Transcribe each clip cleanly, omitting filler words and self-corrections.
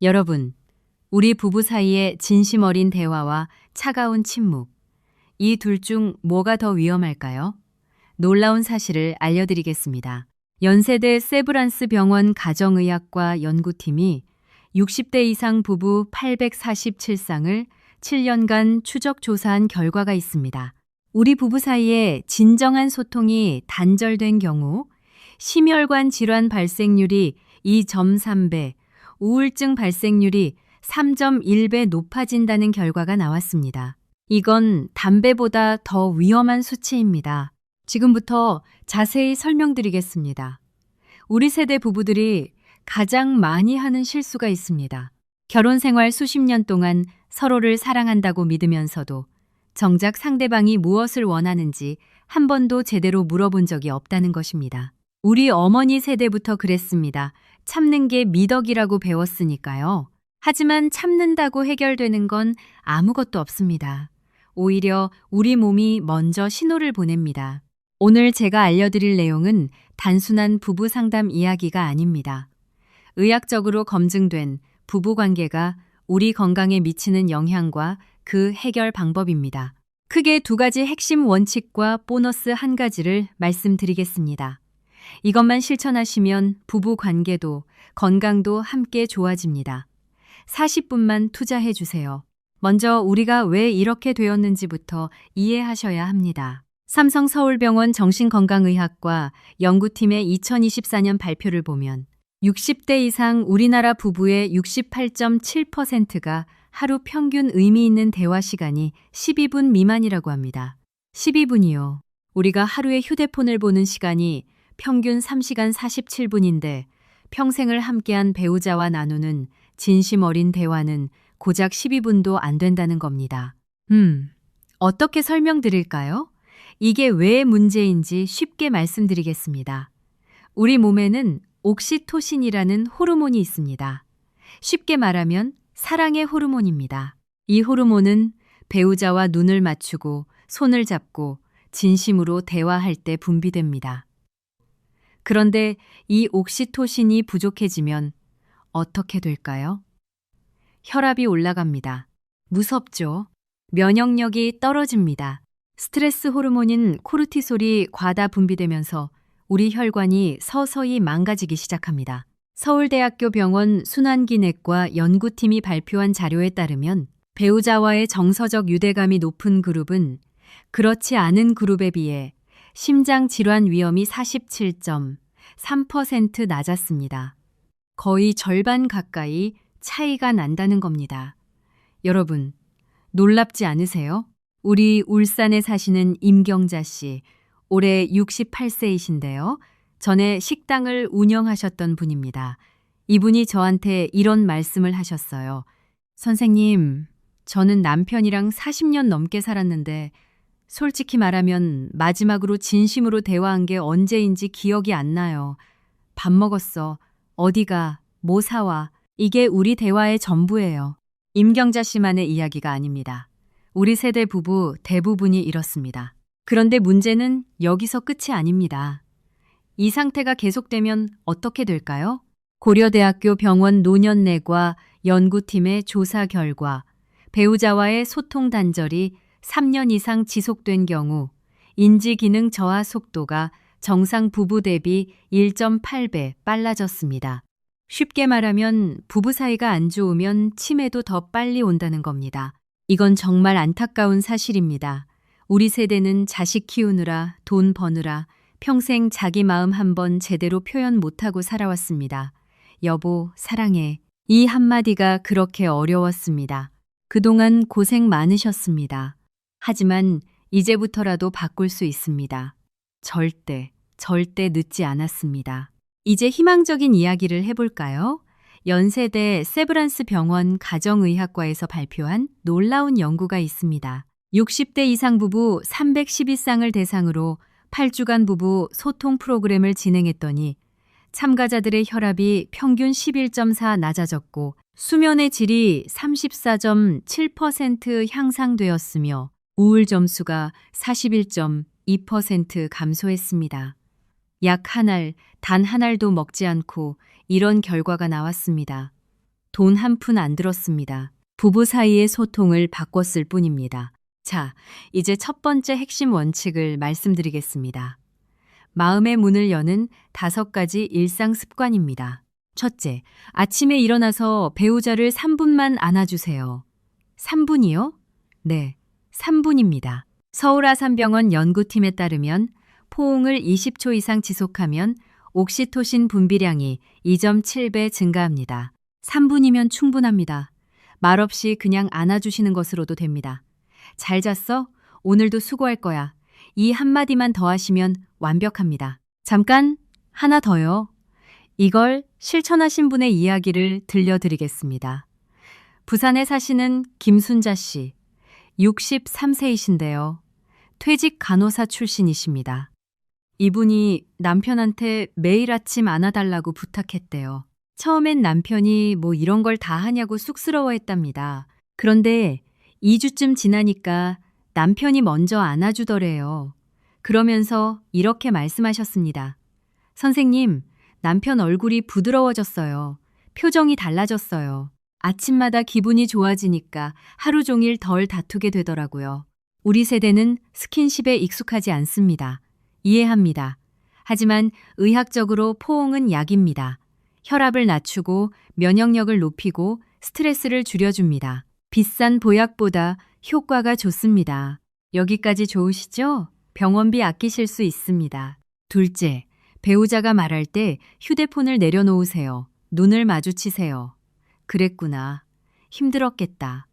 여러분, 우리 부부 사이의 진심 어린 대화와 차가운 침묵, 이 둘 중 뭐가 더 위험할까요? 놀라운 사실을 알려드리겠습니다. 연세대 세브란스 병원 가정의학과 연구팀이 60대 이상 부부 847쌍을 7년간 추적 조사한 결과가 있습니다. 우리 부부 사이에 진정한 소통이 단절된 경우 심혈관 질환 발생률이 2.3배, 우울증 발생률이 3.1배 높아진다는 결과가 나왔습니다. 이건 담배보다 더 위험한 수치입니다. 지금부터 자세히 설명드리겠습니다. 우리 세대 부부들이 가장 많이 하는 실수가 있습니다. 결혼 생활 수십 년 동안 서로를 사랑한다고 믿으면서도 정작 상대방이 무엇을 원하는지 한 번도 제대로 물어본 적이 없다는 것입니다. 우리 어머니 세대부터 그랬습니다. 참는 게 미덕이라고 배웠으니까요. 하지만 참는다고 해결되는 건 아무것도 없습니다. 오히려 우리 몸이 먼저 신호를 보냅니다. 오늘 제가 알려드릴 내용은 단순한 부부 상담 이야기가 아닙니다. 의학적으로 검증된 부부 관계가 우리 건강에 미치는 영향과 그 해결 방법입니다. 크게 두 가지 핵심 원칙과 보너스 한 가지를 말씀드리겠습니다. 이것만 실천하시면 부부 관계도 건강도 함께 좋아집니다. 40분만 투자해 주세요. 먼저 우리가 왜 이렇게 되었는지부터 이해하셔야 합니다. 삼성 서울병원 정신건강의학과 연구팀의 2024년 발표를 보면 60대 이상 우리나라 부부의 68.7%가 하루 평균 의미 있는 대화 시간이 12분 미만이라고 합니다. 12분이요. 우리가 하루에 휴대폰을 보는 시간이 평균 3시간 47분인데 평생을 함께한 배우자와 나누는 진심 어린 대화는 고작 12분도 안 된다는 겁니다. 어떻게 설명드릴까요? 이게 왜 문제인지 쉽게 말씀드리겠습니다. 우리 몸에는 옥시토신이라는 호르몬이 있습니다. 쉽게 말하면 사랑의 호르몬입니다. 이 호르몬은 배우자와 눈을 맞추고 손을 잡고 진심으로 대화할 때 분비됩니다. 그런데 이 옥시토신이 부족해지면 어떻게 될까요? 혈압이 올라갑니다. 무섭죠? 면역력이 떨어집니다. 스트레스 호르몬인 코르티솔이 과다 분비되면서 우리 혈관이 서서히 망가지기 시작합니다. 서울대학교 병원 순환기내과 연구팀이 발표한 자료에 따르면 배우자와의 정서적 유대감이 높은 그룹은 그렇지 않은 그룹에 비해 심장 질환 위험이 47.3% 낮았습니다. 거의 절반 가까이 차이가 난다는 겁니다. 여러분, 놀랍지 않으세요? 우리 울산에 사시는 임경자 씨, 올해 68세이신데요. 전에 식당을 운영하셨던 분입니다. 이분이 저한테 이런 말씀을 하셨어요. 선생님, 저는 남편이랑 40년 넘게 살았는데 솔직히 말하면 마지막으로 진심으로 대화한 게 언제인지 기억이 안 나요. 밥 먹었어. 어디가? 뭐 사와? 이게 우리 대화의 전부예요. 임경자 씨만의 이야기가 아닙니다. 우리 세대 부부 대부분이 이렇습니다. 그런데 문제는 여기서 끝이 아닙니다. 이 상태가 계속되면 어떻게 될까요? 고려대학교 병원 노년내과 연구팀의 조사 결과 배우자와의 소통 단절이 3년 이상 지속된 경우 인지기능 저하 속도가 정상 부부 대비 1.8배 빨라졌습니다. 쉽게 말하면 부부 사이가 안 좋으면 치매도 더 빨리 온다는 겁니다. 이건 정말 안타까운 사실입니다. 우리 세대는 자식 키우느라 돈 버느라 평생 자기 마음 한번 제대로 표현 못하고 살아왔습니다. 여보, 사랑해. 이 한마디가 그렇게 어려웠습니다. 그동안 고생 많으셨습니다. 하지만 이제부터라도 바꿀 수 있습니다. 절대 늦지 않았습니다. 이제 희망적인 이야기를 해볼까요? 연세대 세브란스 병원 가정의학과에서 발표한 놀라운 연구가 있습니다. 60대 이상 부부 312쌍을 대상으로 8주간 부부 소통 프로그램을 진행했더니 참가자들의 혈압이 평균 11.4 낮아졌고 수면의 질이 34.7% 향상되었으며 우울 점수가 41.2% 감소했습니다. 약 한 알, 단 한 알도 먹지 않고 이런 결과가 나왔습니다. 돈 한 푼 안 들었습니다. 부부 사이의 소통을 바꿨을 뿐입니다. 자, 이제 첫 번째 핵심 원칙을 말씀드리겠습니다. 마음의 문을 여는 5가지 일상 습관입니다. 첫째, 아침에 일어나서 배우자를 3분만 안아주세요. 3분이요? 네, 3분입니다. 서울아산병원 연구팀에 따르면 포옹을 20초 이상 지속하면 옥시토신 분비량이 2.7배 증가합니다. 3분이면 충분합니다. 말없이 그냥 안아주시는 것으로도 됩니다. 잘 잤어? 오늘도 수고할 거야. 이 한마디만 더 하시면 완벽합니다. 잠깐, 하나 더요. 이걸 실천하신 분의 이야기를 들려드리겠습니다. 부산에 사시는 김순자 씨, 63세이신데요. 퇴직 간호사 출신이십니다. 이분이 남편한테 매일 아침 안아달라고 부탁했대요. 처음엔 남편이 뭐 이런 걸 다 하냐고 쑥스러워했답니다. 그런데 2주쯤 지나니까 남편이 먼저 안아주더래요. 그러면서 이렇게 말씀하셨습니다. 선생님, 남편 얼굴이 부드러워졌어요. 표정이 달라졌어요. 아침마다 기분이 좋아지니까 하루 종일 덜 다투게 되더라고요. 우리 세대는 스킨십에 익숙하지 않습니다. 이해합니다. 하지만 의학적으로 포옹은 약입니다. 혈압을 낮추고 면역력을 높이고 스트레스를 줄여줍니다. 비싼 보약보다 효과가 좋습니다. 여기까지 좋으시죠? 병원비 아끼실 수 있습니다. 둘째, 배우자가 말할 때 휴대폰을 내려놓으세요. 눈을 마주치세요. 그랬구나. 힘들었겠다.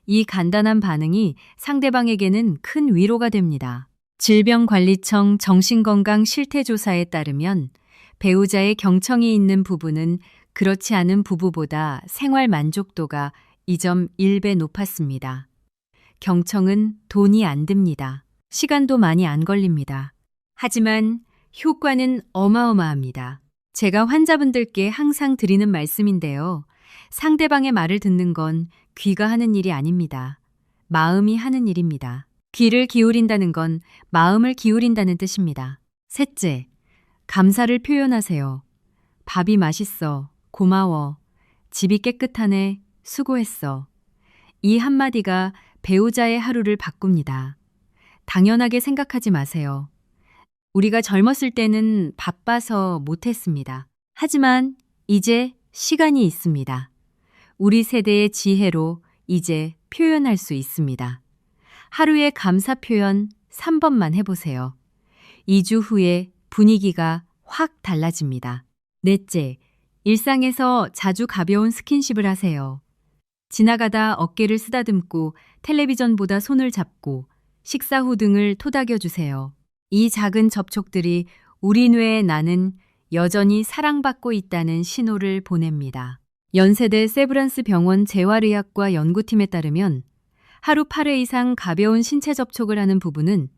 이 간단한 반응이 상대방에게는 큰 위로가 됩니다. 질병관리청 정신건강실태조사에 따르면 배우자의 경청이 있는 부부는 그렇지 않은 부부보다 생활 만족도가 2.1배 높았습니다. 경청은 돈이 안 듭니다. 시간도 많이 안 걸립니다. 하지만 효과는 어마어마합니다. 제가 환자분들께 항상 드리는 말씀인데요. 상대방의 말을 듣는 건 귀가 하는 일이 아닙니다. 마음이 하는 일입니다. 귀를 기울인다는 건 마음을 기울인다는 뜻입니다. 셋째, 감사를 표현하세요. 밥이 맛있어. 고마워. 집이 깨끗하네. 수고했어. 이 한마디가 배우자의 하루를 바꿉니다. 당연하게 생각하지 마세요. 우리가 젊었을 때는 바빠서 못했습니다. 하지만 이제 시간이 있습니다. 우리 세대의 지혜로 이제 표현할 수 있습니다. 하루에 감사 표현 3번만 해보세요. 2주 후에 분위기가 확 달라집니다. 넷째, 일상에서 자주 가벼운 스킨십을 하세요. 지나가다 어깨를 쓰다듬고 텔레비전보다 손을 잡고 식사 후 등을 토닥여주세요. 이 작은 접촉들이 우리 뇌에 나는 여전히 사랑받고 있다는 신호를 보냅니다. 연세대 세브란스 병원 재활의학과 연구팀에 따르면 하루 8회 이상 가벼운 신체 접촉을 하는 부부는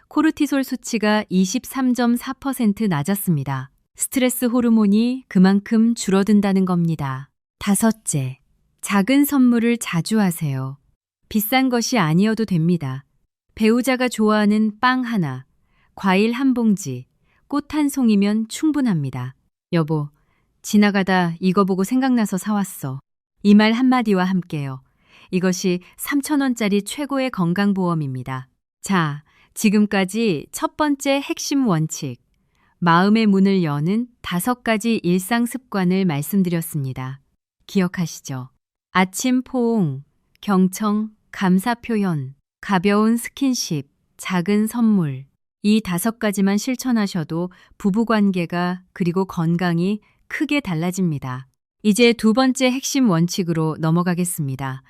코르티솔 수치가 23.4% 낮았습니다. 스트레스 호르몬이 그만큼 줄어든다는 겁니다. 다섯째, 작은 선물을 자주 하세요. 비싼 것이 아니어도 됩니다. 배우자가 좋아하는 빵 하나, 과일 한 봉지, 꽃 한 송이면 충분합니다. 여보, 지나가다 이거 보고 생각나서 사왔어. 이 말 한마디와 함께요. 이것이 3,000원짜리 최고의 건강보험입니다. 자, 지금까지 첫 번째 핵심 원칙, 마음의 문을 여는 5가지 일상 습관을 말씀드렸습니다. 기억하시죠? 아침 포옹, 경청, 감사 표현, 가벼운 스킨십, 작은 선물. 이 5가지만 실천하셔도 부부관계가 그리고 건강이 크게 달라집니다. 이제 두 번째 핵심 원칙으로 넘어가겠습니다.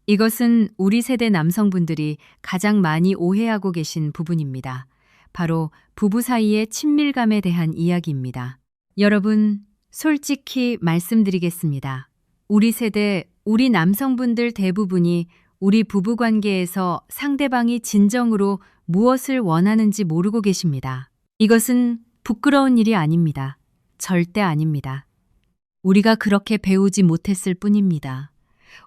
이것은 우리 세대 남성분들이 가장 많이 오해하고 계신 부분입니다. 바로 부부 사이의 친밀감에 대한 이야기입니다. 여러분, 솔직히 말씀드리겠습니다. 우리 세대, 우리 남성분들 대부분이 우리 부부관계에서 상대방이 진정으로 무엇을 원하는지 모르고 계십니다. 이것은 부끄러운 일이 아닙니다. 절대 아닙니다. 우리가 그렇게 배우지 못했을 뿐입니다.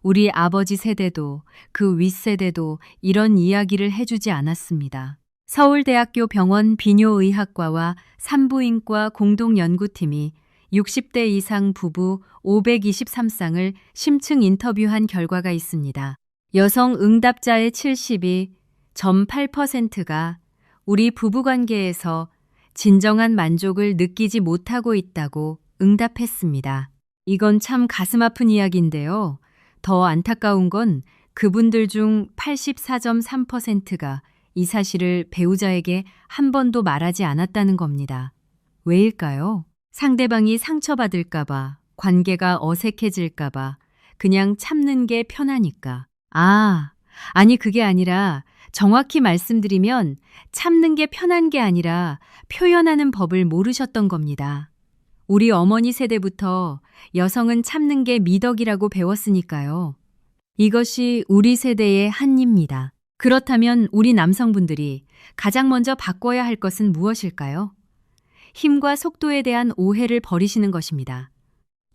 우리 아버지 세대도 그 윗세대도 이런 이야기를 해주지 않았습니다. 서울대학교 병원 비뇨의학과와 산부인과 공동연구팀이 60대 이상 부부 523쌍을 심층 인터뷰한 결과가 있습니다. 여성 응답자의 72.8%가 우리 부부관계에서 진정한 만족을 느끼지 못하고 있다고 응답했습니다. 이건 참 가슴 아픈 이야기인데요. 더 안타까운 건 그분들 중 84.3%가 이 사실을 배우자에게 한 번도 말하지 않았다는 겁니다. 왜일까요? 상대방이 상처받을까봐, 관계가 어색해질까봐, 그냥 참는 게 편하니까. 아니 그게 아니라 정확히 말씀드리면 참는 게 편한 게 아니라 표현하는 법을 모르셨던 겁니다. 우리 어머니 세대부터 여성은 참는 게 미덕이라고 배웠으니까요. 이것이 우리 세대의 한입니다. 그렇다면 우리 남성분들이 가장 먼저 바꿔야 할 것은 무엇일까요? 힘과 속도에 대한 오해를 버리시는 것입니다.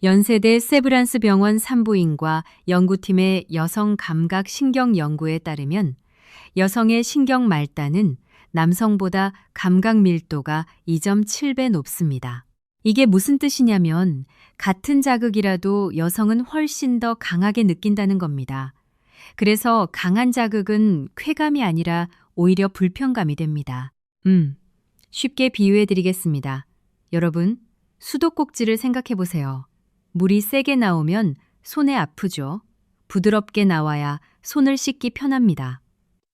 연세대 세브란스 병원 산부인과 연구팀의 여성 감각 신경 연구에 따르면 여성의 신경 말단은 남성보다 감각 밀도가 2.7배 높습니다. 이게 무슨 뜻이냐면 같은 자극이라도 여성은 훨씬 더 강하게 느낀다는 겁니다. 그래서 강한 자극은 쾌감이 아니라 오히려 불편감이 됩니다. 쉽게 비유해 드리겠습니다. 여러분, 수도꼭지를 생각해 보세요. 물이 세게 나오면 손에 아프죠? 부드럽게 나와야 손을 씻기 편합니다.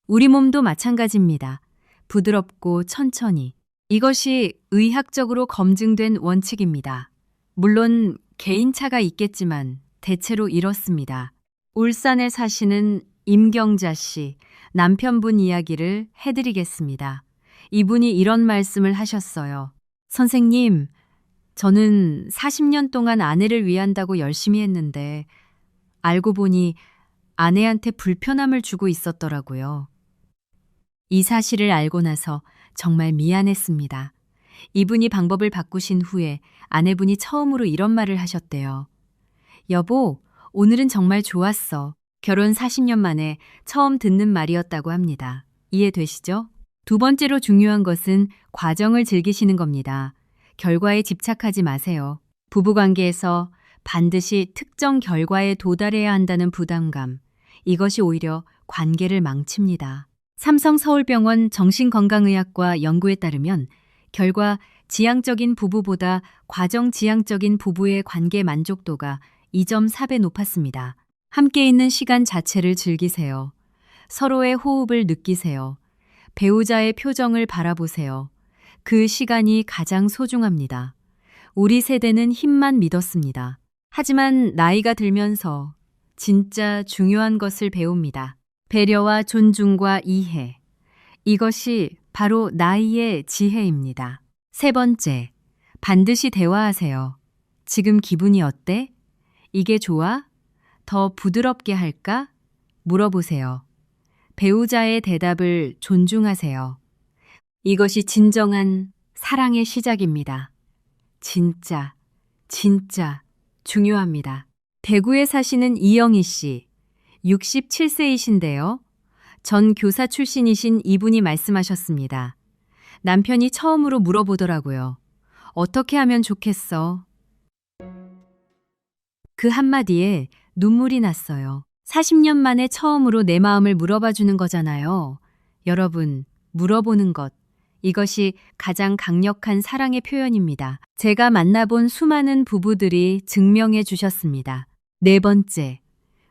우리 몸도 마찬가지입니다. 부드럽고 천천히. 이것이 의학적으로 검증된 원칙입니다. 물론 개인차가 있겠지만 대체로 이렇습니다. 울산에 사시는 임경자 씨, 남편분 이야기를 해드리겠습니다. 이분이 이런 말씀을 하셨어요. 선생님, 저는 40년 동안 아내를 위한다고 열심히 했는데 알고 보니 아내한테 불편함을 주고 있었더라고요. 이 사실을 알고 나서 정말 미안했습니다. 이분이 방법을 바꾸신 후에 아내분이 처음으로 이런 말을 하셨대요. 여보, 오늘은 정말 좋았어. 결혼 40년 만에 처음 듣는 말이었다고 합니다. 이해되시죠? 두 번째로 중요한 것은 과정을 즐기시는 겁니다. 결과에 집착하지 마세요. 부부관계에서 반드시 특정 결과에 도달해야 한다는 부담감, 이것이 오히려 관계를 망칩니다. 삼성서울병원 정신건강의학과 연구에 따르면 결과 지향적인 부부보다 과정지향적인 부부의 관계 만족도가 2.4배 높았습니다. 함께 있는 시간 자체를 즐기세요. 서로의 호흡을 느끼세요. 배우자의 표정을 바라보세요. 그 시간이 가장 소중합니다. 우리 세대는 힘만 믿었습니다. 하지만 나이가 들면서 진짜 중요한 것을 배웁니다. 배려와 존중과 이해. 이것이 바로 나이의 지혜입니다. 세 번째, 반드시 대화하세요. 지금 기분이 어때? 이게 좋아? 더 부드럽게 할까? 물어보세요. 배우자의 대답을 존중하세요. 이것이 진정한 사랑의 시작입니다. 진짜 중요합니다. 대구에 사시는 이영희 씨, 67세이신데요. 전 교사 출신이신 이분이 말씀하셨습니다. 남편이 처음으로 물어보더라고요. 어떻게 하면 좋겠어? 그 한마디에 눈물이 났어요. 40년 만에 처음으로 내 마음을 물어봐 주는 거잖아요. 여러분, 물어보는 것. 이것이 가장 강력한 사랑의 표현입니다. 제가 만나본 수많은 부부들이 증명해 주셨습니다. 네 번째,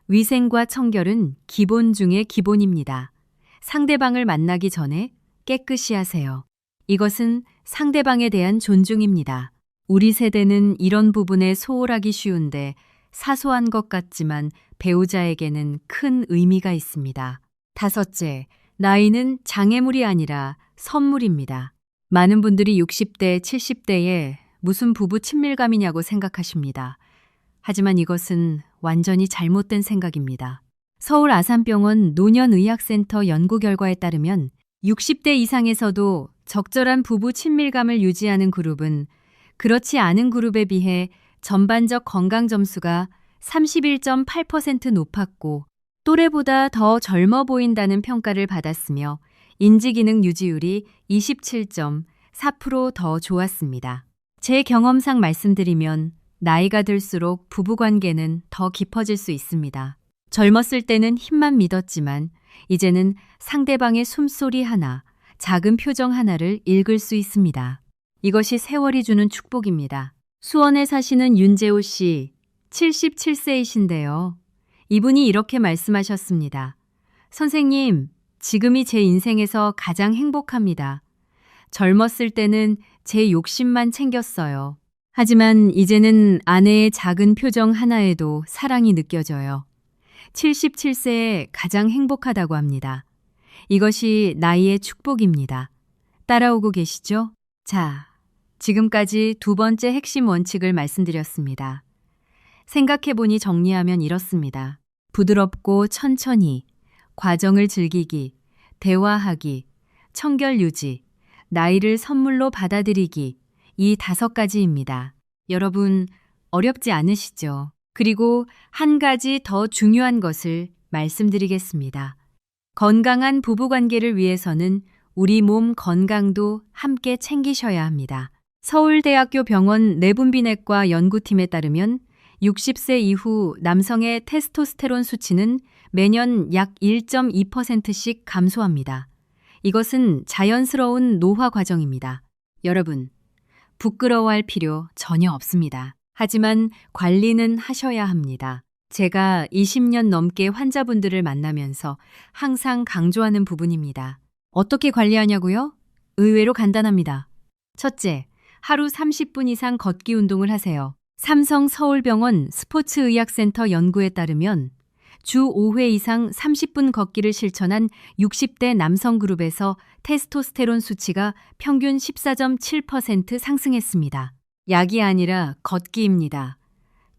위생과 청결은 기본 중의 기본입니다. 상대방을 만나기 전에 깨끗이 하세요. 이것은 상대방에 대한 존중입니다. 우리 세대는 이런 부분에 소홀하기 쉬운데 사소한 것 같지만 배우자에게는 큰 의미가 있습니다. 다섯째, 나이는 장애물이 아니라 선물입니다. 많은 분들이 60대, 70대에 무슨 부부 친밀감이냐고 생각하십니다. 하지만 이것은 완전히 잘못된 생각입니다. 서울 아산병원 노년의학센터 연구 결과에 따르면 60대 이상에서도 적절한 부부 친밀감을 유지하는 그룹은 그렇지 않은 그룹에 비해 전반적 건강 점수가 31.8% 높았고 또래보다 더 젊어 보인다는 평가를 받았으며 인지기능 유지율이 27.4% 더 좋았습니다. 제 경험상 말씀드리면 나이가 들수록 부부관계는 더 깊어질 수 있습니다. 젊었을 때는 힘만 믿었지만 이제는 상대방의 숨소리 하나, 작은 표정 하나를 읽을 수 있습니다. 이것이 세월이 주는 축복입니다. 수원에 사시는 윤재호 씨, 77세이신데요. 이분이 이렇게 말씀하셨습니다. 선생님, 지금이 제 인생에서 가장 행복합니다. 젊었을 때는 제 욕심만 챙겼어요. 하지만 이제는 아내의 작은 표정 하나에도 사랑이 느껴져요. 77세에 가장 행복하다고 합니다. 이것이 나이의 축복입니다. 따라오고 계시죠? 자, 지금까지 두 번째 핵심 원칙을 말씀드렸습니다. 생각해보니 정리하면 이렇습니다. 부드럽고 천천히, 과정을 즐기기, 대화하기, 청결 유지, 나이를 선물로 받아들이기, 이 5가지입니다. 여러분, 어렵지 않으시죠? 그리고 한 가지 더 중요한 것을 말씀드리겠습니다. 건강한 부부관계를 위해서는 우리 몸 건강도 함께 챙기셔야 합니다. 서울대학교 병원 내분비내과 연구팀에 따르면 60세 이후 남성의 테스토스테론 수치는 매년 약 1.2%씩 감소합니다. 이것은 자연스러운 노화 과정입니다. 여러분, 부끄러워할 필요 전혀 없습니다. 하지만 관리는 하셔야 합니다. 제가 20년 넘게 환자분들을 만나면서 항상 강조하는 부분입니다. 어떻게 관리하냐고요? 의외로 간단합니다. 첫째, 하루 30분 이상 걷기 운동을 하세요. 삼성 서울병원 스포츠의학센터 연구에 따르면 주 5회 이상 30분 걷기를 실천한 60대 남성 그룹에서 테스토스테론 수치가 평균 14.7% 상승했습니다. 약이 아니라 걷기입니다.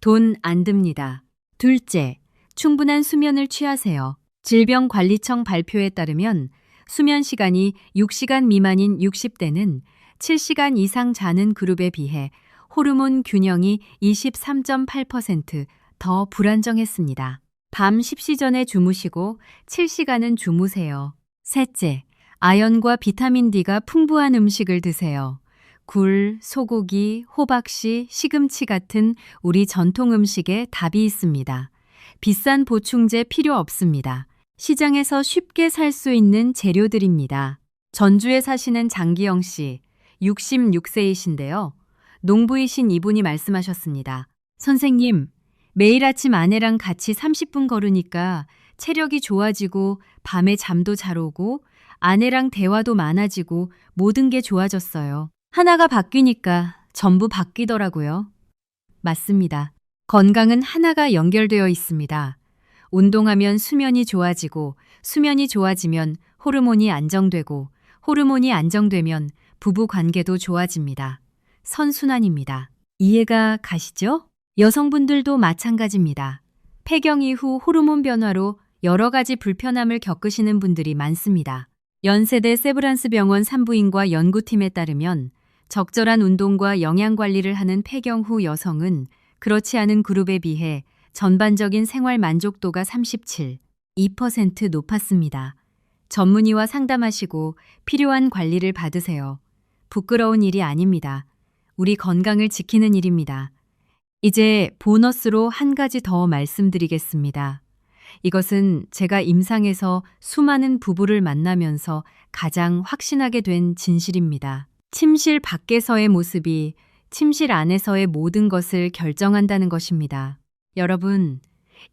돈 안 듭니다. 둘째, 충분한 수면을 취하세요. 질병관리청 발표에 따르면 수면 시간이 6시간 미만인 60대는 7시간 이상 자는 그룹에 비해 호르몬 균형이 23.8% 더 불안정했습니다. 밤 10시 전에 주무시고 7시간은 주무세요. 셋째, 아연과 비타민 D가 풍부한 음식을 드세요. 굴, 소고기, 호박씨, 시금치 같은 우리 전통 음식에 답이 있습니다. 비싼 보충제 필요 없습니다. 시장에서 쉽게 살 수 있는 재료들입니다. 전주에 사시는 장기영 씨, 66세이신데요. 농부이신 이분이 말씀하셨습니다. 선생님, 매일 아침 아내랑 같이 30분 걸으니까 체력이 좋아지고 밤에 잠도 잘 오고 아내랑 대화도 많아지고 모든 게 좋아졌어요. 하나가 바뀌니까 전부 바뀌더라고요. 맞습니다. 건강은 하나가 연결되어 있습니다. 운동하면 수면이 좋아지고 수면이 좋아지면 호르몬이 안정되고 호르몬이 안정되면 부부 관계도 좋아집니다. 선순환입니다. 이해가 가시죠? 여성분들도 마찬가지입니다. 폐경 이후 호르몬 변화로 여러 가지 불편함을 겪으시는 분들이 많습니다. 연세대 세브란스 병원 산부인과 연구팀에 따르면 적절한 운동과 영양 관리를 하는 폐경 후 여성은 그렇지 않은 그룹에 비해 전반적인 생활 만족도가 37.2% 높았습니다. 전문의와 상담하시고 필요한 관리를 받으세요. 부끄러운 일이 아닙니다. 우리 건강을 지키는 일입니다. 이제 보너스로 한 가지 더 말씀드리겠습니다. 이것은 제가 임상에서 수많은 부부를 만나면서 가장 확신하게 된 진실입니다. 침실 밖에서의 모습이 침실 안에서의 모든 것을 결정한다는 것입니다. 여러분,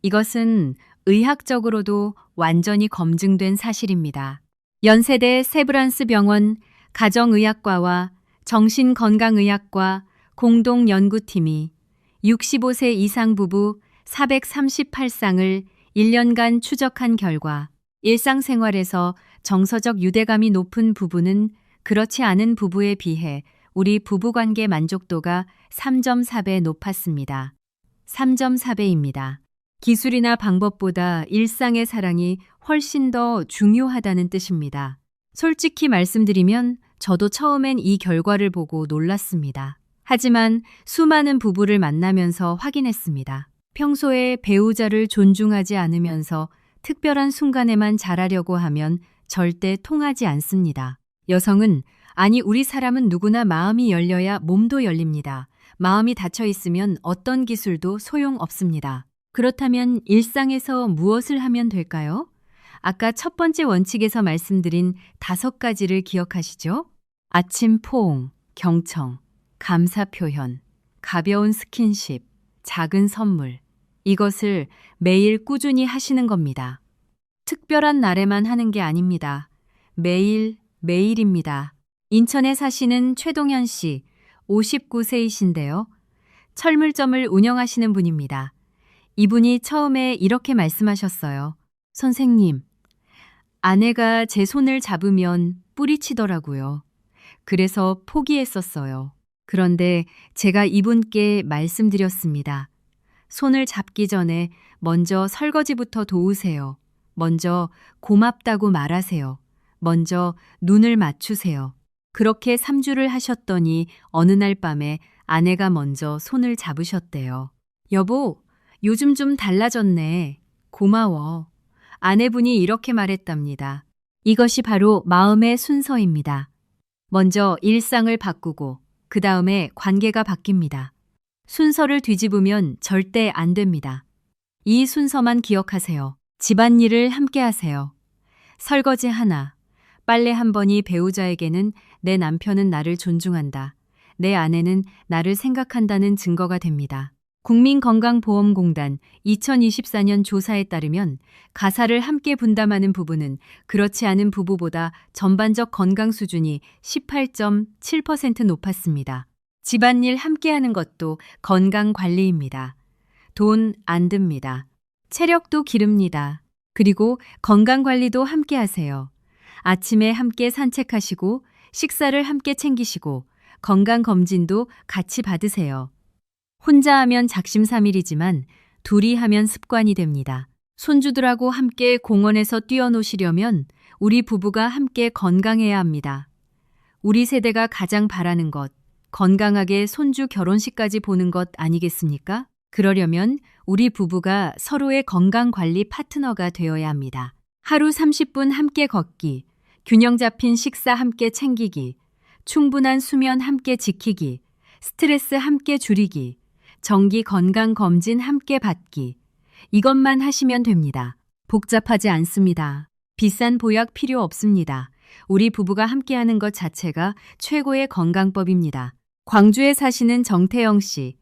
이것은 의학적으로도 완전히 검증된 사실입니다. 연세대 세브란스 병원 가정의학과와 정신건강의학과 공동연구팀이 65세 이상 부부 438쌍을 1년간 추적한 결과 일상생활에서 정서적 유대감이 높은 부부는 그렇지 않은 부부에 비해 우리 부부관계 만족도가 3.4배 높았습니다. 3.4배입니다. 기술이나 방법보다 일상의 사랑이 훨씬 더 중요하다는 뜻입니다. 솔직히 말씀드리면 저도 처음엔 이 결과를 보고 놀랐습니다. 하지만 수많은 부부를 만나면서 확인했습니다. 평소에 배우자를 존중하지 않으면서 특별한 순간에만 잘하려고 하면 절대 통하지 않습니다. 여성은 아니, 우리 사람은 누구나 마음이 열려야 몸도 열립니다. 마음이 닫혀 있으면 어떤 기술도 소용없습니다. 그렇다면 일상에서 무엇을 하면 될까요? 아까 첫 번째 원칙에서 말씀드린 5가지를 기억하시죠? 아침 포옹, 경청, 감사 표현, 가벼운 스킨십, 작은 선물. 이것을 매일 꾸준히 하시는 겁니다. 특별한 날에만 하는 게 아닙니다. 매일, 매일입니다. 인천에 사시는 최동현 씨, 59세이신데요. 철물점을 운영하시는 분입니다. 이분이 처음에 이렇게 말씀하셨어요. 선생님, 아내가 제 손을 잡으면 뿌리치더라고요. 그래서 포기했었어요. 그런데 제가 이분께 말씀드렸습니다. 손을 잡기 전에 먼저 설거지부터 도우세요. 먼저 고맙다고 말하세요. 먼저 눈을 맞추세요. 그렇게 3주를 하셨더니 어느 날 밤에 아내가 먼저 손을 잡으셨대요. 여보, 요즘 좀 달라졌네. 고마워. 아내분이 이렇게 말했답니다. 이것이 바로 마음의 순서입니다. 먼저 일상을 바꾸고 그 다음에 관계가 바뀝니다. 순서를 뒤집으면 절대 안 됩니다. 이 순서만 기억하세요. 집안일을 함께 하세요. 설거지 하나, 빨래 한 번이 배우자에게는 내 남편은 나를 존중한다. 내 아내는 나를 생각한다는 증거가 됩니다. 국민건강보험공단 2024년 조사에 따르면 가사를 함께 분담하는 부부는 그렇지 않은 부부보다 전반적 건강 수준이 18.7% 높았습니다. 집안일 함께하는 것도 건강관리입니다. 돈 안 듭니다. 체력도 기릅니다. 그리고 건강관리도 함께 하세요. 아침에 함께 산책하시고 식사를 함께 챙기시고 건강검진도 같이 받으세요. 혼자 하면 작심삼일이지만 둘이 하면 습관이 됩니다. 손주들하고 함께 공원에서 뛰어노시려면 우리 부부가 함께 건강해야 합니다. 우리 세대가 가장 바라는 것, 건강하게 손주 결혼식까지 보는 것 아니겠습니까? 그러려면 우리 부부가 서로의 건강관리 파트너가 되어야 합니다. 하루 30분 함께 걷기, 균형 잡힌 식사 함께 챙기기, 충분한 수면 함께 지키기, 스트레스 함께 줄이기, 정기 건강검진 함께 받기. 이것만 하시면 됩니다. 복잡하지 않습니다. 비싼 보약 필요 없습니다. 우리 부부가 함께하는 것 자체가 최고의 건강법입니다. 광주에 사시는 정태영 씨,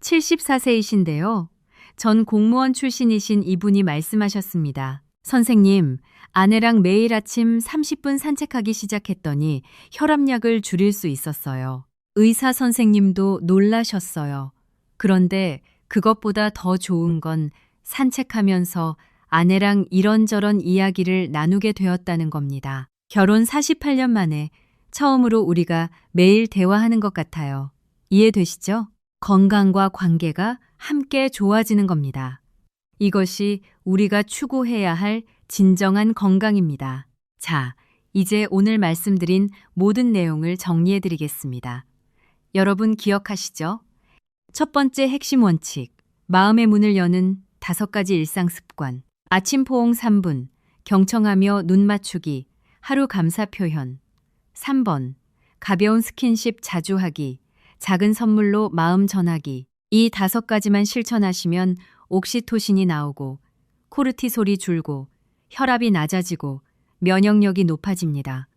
74세이신데요. 전 공무원 출신이신 이분이 말씀하셨습니다. 선생님, 아내랑 매일 아침 30분 산책하기 시작했더니 혈압약을 줄일 수 있었어요. 의사 선생님도 놀라셨어요. 그런데 그것보다 더 좋은 건 산책하면서 아내랑 이런저런 이야기를 나누게 되었다는 겁니다. 결혼 48년 만에 처음으로 우리가 매일 대화하는 것 같아요. 이해되시죠? 건강과 관계가 함께 좋아지는 겁니다. 이것이 우리가 추구해야 할 진정한 건강입니다. 자, 이제 오늘 말씀드린 모든 내용을 정리해 드리겠습니다. 여러분 기억하시죠? 첫 번째 핵심 원칙, 마음의 문을 여는 5가지 일상 습관. 아침 포옹 3분, 경청하며 눈 맞추기, 하루 감사 표현. 3번, 가벼운 스킨십 자주 하기, 작은 선물로 마음 전하기. 이 5가지만 실천하시면 옥시토신이 나오고, 코르티솔이 줄고, 혈압이 낮아지고, 면역력이 높아집니다.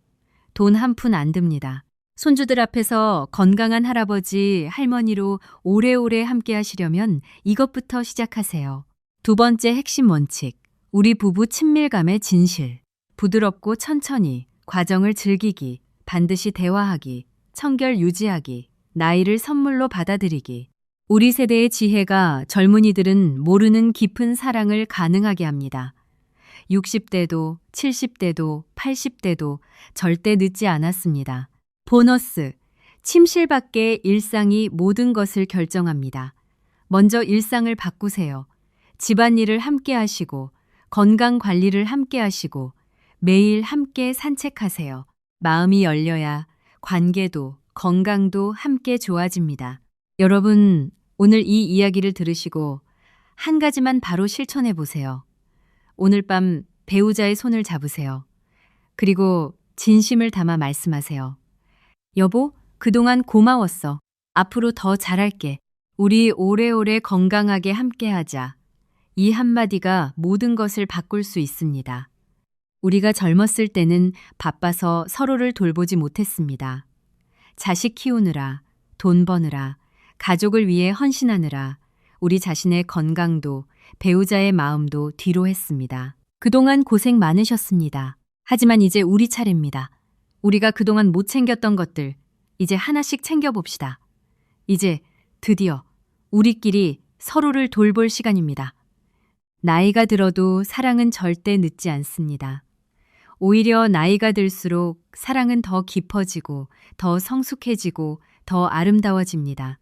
돈 한 푼 안 듭니다. 손주들 앞에서 건강한 할아버지, 할머니로 오래오래 함께 하시려면 이것부터 시작하세요. 두 번째 핵심 원칙, 우리 부부 친밀감의 진실. 부드럽고 천천히 과정을 즐기기, 반드시 대화하기, 청결 유지하기, 나이를 선물로 받아들이기. 우리 세대의 지혜가 젊은이들은 모르는 깊은 사랑을 가능하게 합니다. 60대도, 70대도, 80대도 절대 늦지 않았습니다. 보너스, 침실 밖의 일상이 모든 것을 결정합니다. 먼저 일상을 바꾸세요. 집안일을 함께 하시고, 건강 관리를 함께 하시고, 매일 함께 산책하세요. 마음이 열려야 관계도, 건강도 함께 좋아집니다. 여러분, 오늘 이 이야기를 들으시고 한 가지만 바로 실천해 보세요. 오늘 밤 배우자의 손을 잡으세요. 그리고 진심을 담아 말씀하세요. 여보, 그동안 고마웠어. 앞으로 더 잘할게. 우리 오래오래 건강하게 함께하자. 이 한마디가 모든 것을 바꿀 수 있습니다. 우리가 젊었을 때는 바빠서 서로를 돌보지 못했습니다. 자식 키우느라, 돈 버느라, 가족을 위해 헌신하느라 우리 자신의 건강도 배우자의 마음도 뒤로 했습니다. 그동안 고생 많으셨습니다. 하지만 이제 우리 차례입니다. 우리가 그동안 못 챙겼던 것들 이제 하나씩 챙겨봅시다. 이제 드디어 우리끼리 서로를 돌볼 시간입니다. 나이가 들어도 사랑은 절대 늦지 않습니다. 오히려 나이가 들수록 사랑은 더 깊어지고 더 성숙해지고 더 아름다워집니다.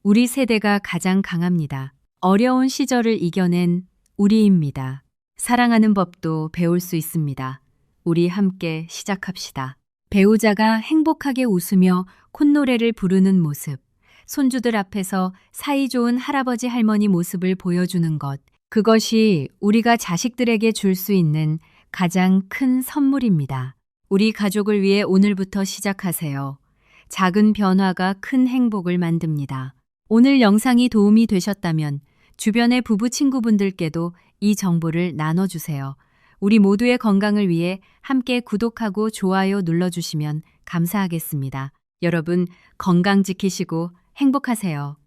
우리 세대가 가장 강합니다. 어려운 시절을 이겨낸 우리입니다. 사랑하는 법도 배울 수 있습니다. 우리 함께 시작합시다. 배우자가 행복하게 웃으며 콧노래를 부르는 모습, 손주들 앞에서 사이좋은 할아버지 할머니 모습을 보여주는 것, 그것이 우리가 자식들에게 줄 수 있는 가장 큰 선물입니다. 우리 가족을 위해 오늘부터 시작하세요. 작은 변화가 큰 행복을 만듭니다. 오늘 영상이 도움이 되셨다면 주변의 부부 친구분들께도 이 정보를 나눠주세요. 우리 모두의 건강을 위해 함께 구독하고 좋아요 눌러주시면 감사하겠습니다. 여러분 건강 지키시고 행복하세요.